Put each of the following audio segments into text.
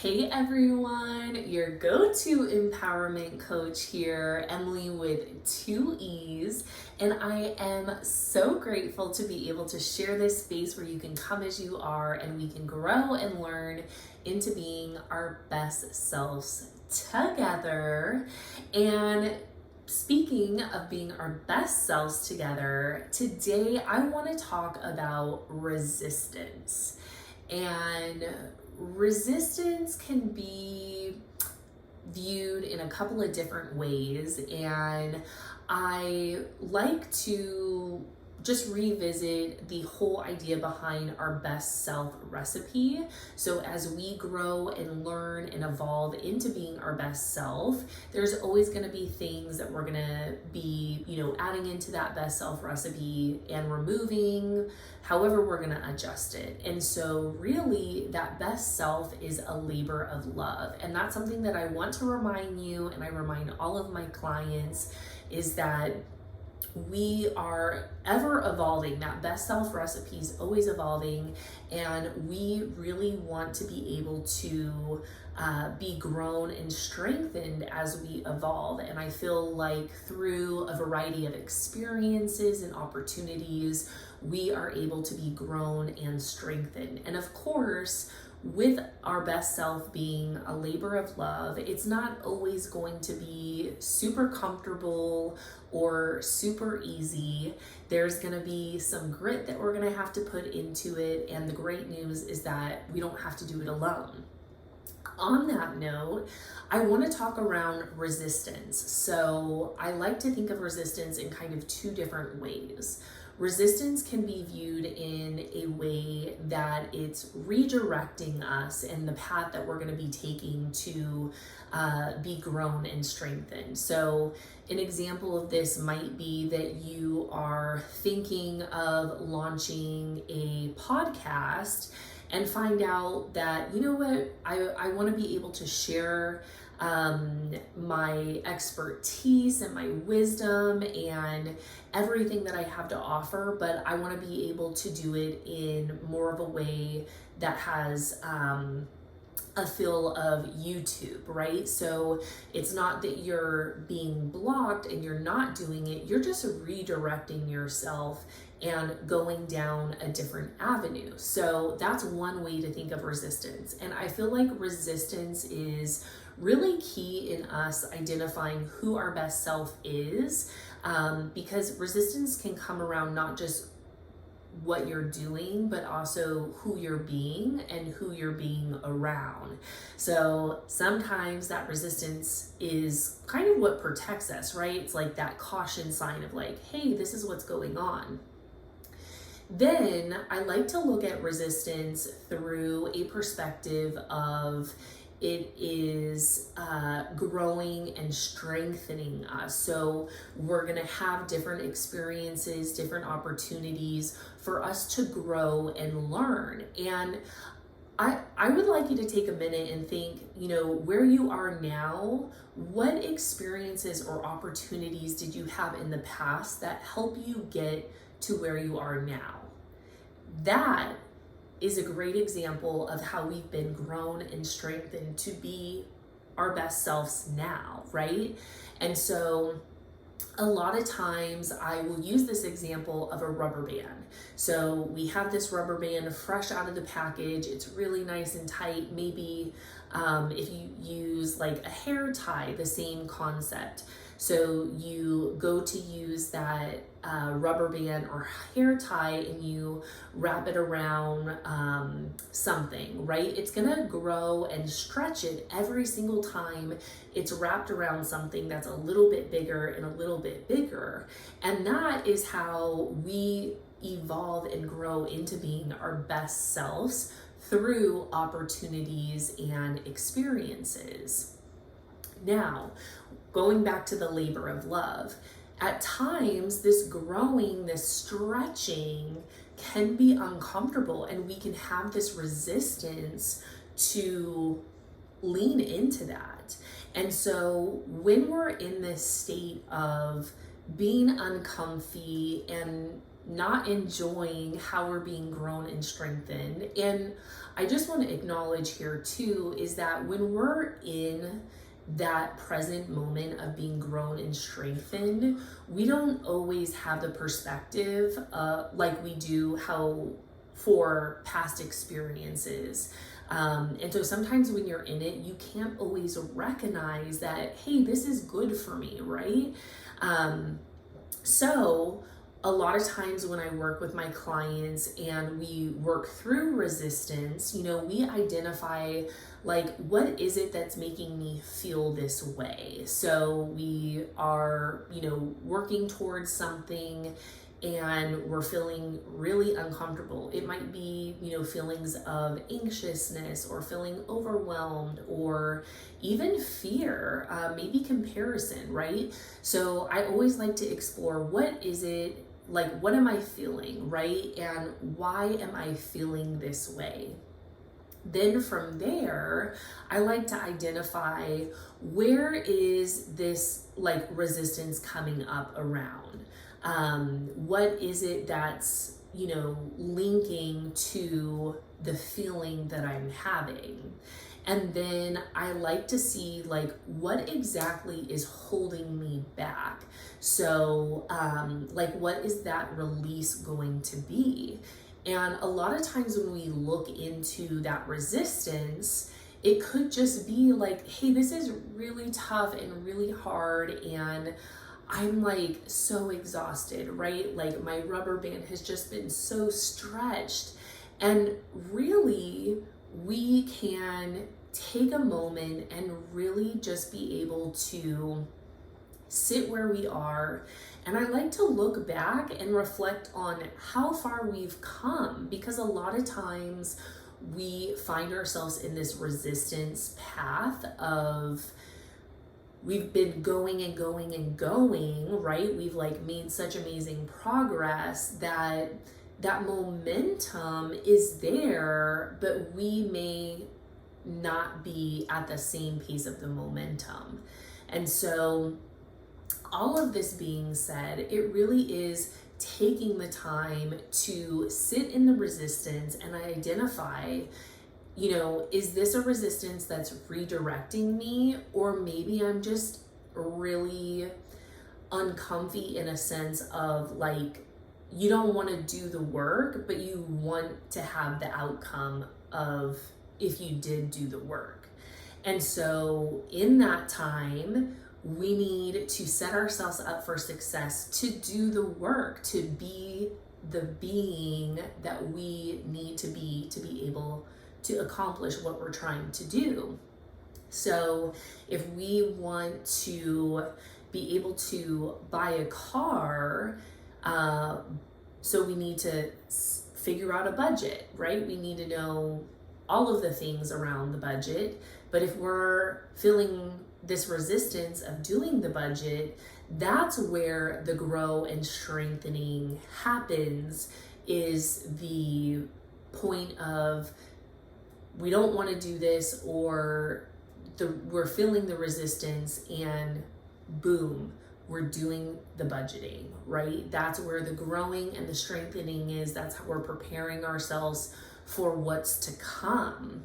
Hey everyone, your go-to empowerment coach here, Emilee with 2 E's, and I am so grateful to be able to share this space where you can come as you are and we can grow and learn into being our best selves together. And speaking of being our best selves together, today I want to talk about resistance. And resistance can be viewed in a couple of different ways, and I like to just revisit the whole idea behind our best self recipe. So as we grow and learn and evolve into being our best self, there's always going to be things that we're going to be, adding into that best self recipe and removing, however we're going to adjust it. And so really that best self is a labor of love. And that's something that I want to remind you, and I remind all of my clients, is that we are ever evolving. That best self recipe is always evolving, and we really want to be able to be grown and strengthened as we evolve. And I feel like through a variety of experiences and opportunities, we are able to be grown and strengthened. And of course, with our best self being a labor of love, it's not always going to be super comfortable or super easy. There's going to be some grit that we're going to have to put into it, and the great news is that we don't have to do it alone. On that note, I want to talk around resistance. So I like to think of resistance in kind of two different ways. Resistance can be viewed in a way that it's redirecting us in the path that we're going to be taking to be grown and strengthened. So an example of this might be that you are thinking of launching a podcast and find out that, you know what, I want to be able to share my expertise and my wisdom and everything that I have to offer, but I want to be able to do it in more of a way that has a feel of YouTube, right? So it's not that you're being blocked and you're not doing it, you're just redirecting yourself and going down a different avenue. So that's one way to think of resistance. And I feel like resistance is really key in us identifying who our best self is, because resistance can come around not just what you're doing, but also who you're being and who you're being around. So sometimes that resistance is kind of what protects us, right? It's like that caution sign of like, hey, this is what's going on. Then I like to look at resistance through a perspective of it is growing and strengthening us. So we're gonna have different experiences, different opportunities for us to grow and learn. And I would like you to take a minute and think, where you are now, what experiences or opportunities did you have in the past that help you get to where you are now? That is a great example of how we've been grown and strengthened to be our best selves now, right? And so a lot of times I will use this example of a rubber band. So we have this rubber band fresh out of the package. It's really nice and tight. Maybe if you use like a hair tie, the same concept. So you go to use that rubber band or hair tie and you wrap it around something, right? It's gonna grow and stretch it every single time it's wrapped around something that's a little bit bigger and a little bit bigger. And that is how we evolve and grow into being our best selves through opportunities and experiences. Now, going back to the labor of love, at times this growing, this stretching can be uncomfortable, and we can have this resistance to lean into that. And so when we're in this state of being uncomfy and not enjoying how we're being grown and strengthened. And I just want to acknowledge here too is that when we're in that present moment of being grown and strengthened, we don't always have the perspective like we do how for past experiences. And so sometimes when you're in it, you can't always recognize that, hey, this is good for me, right? So a lot of times when I work with my clients and we work through resistance, we identify like, what is it that's making me feel this way? So we are, working towards something and we're feeling really uncomfortable. It might be, feelings of anxiousness or feeling overwhelmed or even fear, maybe comparison, right? So I always like to explore what is it, like, what am I feeling, right? And why am I feeling this way? Then from there, I like to identify where is this like resistance coming up around? What is it that's, linking to the feeling that I'm having? And then I like to see like what exactly is holding me back. So like what is that release going to be? And a lot of times when we look into that resistance, it could just be like, hey, this is really tough and really hard and I'm like so exhausted, right? Like my rubber band has just been so stretched. And really, we can take a moment and really just be able to sit where we are. And I like to look back and reflect on how far we've come, because a lot of times we find ourselves in this resistance path of we've been going and going and going, right? We've like made such amazing progress that that momentum is there, but we may not be at the same pace of the momentum. And so all of this being said, it really is taking the time to sit in the resistance and identify, is this a resistance that's redirecting me? Or maybe I'm just really uncomfy in a sense of like, you don't want to do the work, but you want to have the outcome of if you did do the work. And so in that time, we need to set ourselves up for success, to do the work, to be the being that we need to be able to accomplish what we're trying to do. So if we want to be able to buy a car, so we need to figure out a budget, right? We need to know all of the things around the budget. But if we're feeling this resistance of doing the budget, that's where the grow and strengthening happens, is the point of we don't want to do this, or we're feeling the resistance and boom, we're doing the budgeting, right? That's where the growing and the strengthening is. That's how we're preparing ourselves for what's to come.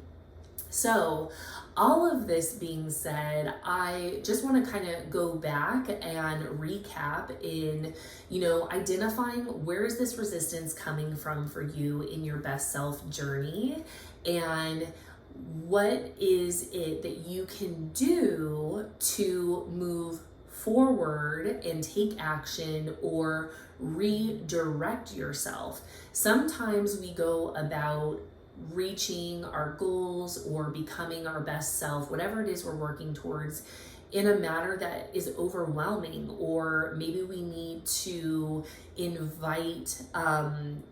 So all of this being said, I just want to kind of go back and recap in, identifying where is this resistance coming from for you in your best self journey, and what is it that you can do to move forward and take action or redirect yourself. Sometimes we go about reaching our goals or becoming our best self, whatever it is we're working towards, in a manner that is overwhelming, or maybe we need to invite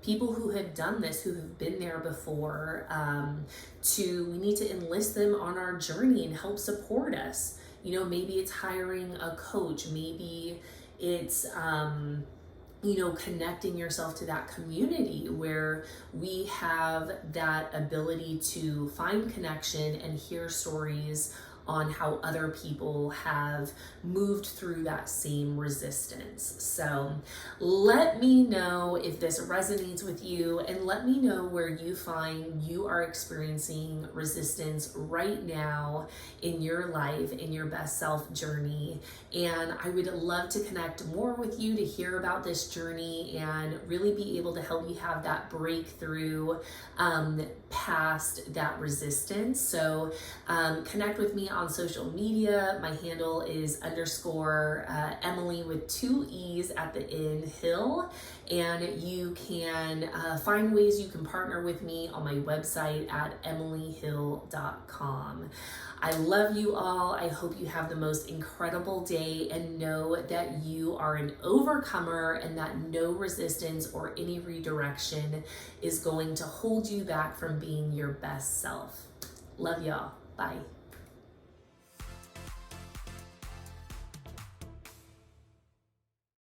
people who have done this, who have been there before, we need to enlist them on our journey and help support us. Maybe it's hiring a coach, maybe it's connecting yourself to that community where we have that ability to find connection and hear stories on how other people have moved through that same resistance. So let me know if this resonates with you, and let me know where you find you are experiencing resistance right now in your life, in your best self journey. And I would love to connect more with you, to hear about this journey and really be able to help you have that breakthrough past that resistance. So connect with me on social media. My handle is _, Emilee with 2 E's at the end, Hill. And you can find ways you can partner with me on my website at emeleehill.com. I love you all. I hope you have the most incredible day, and know that you are an overcomer, and that no resistance or any redirection is going to hold you back from being your best self. Love y'all. Bye.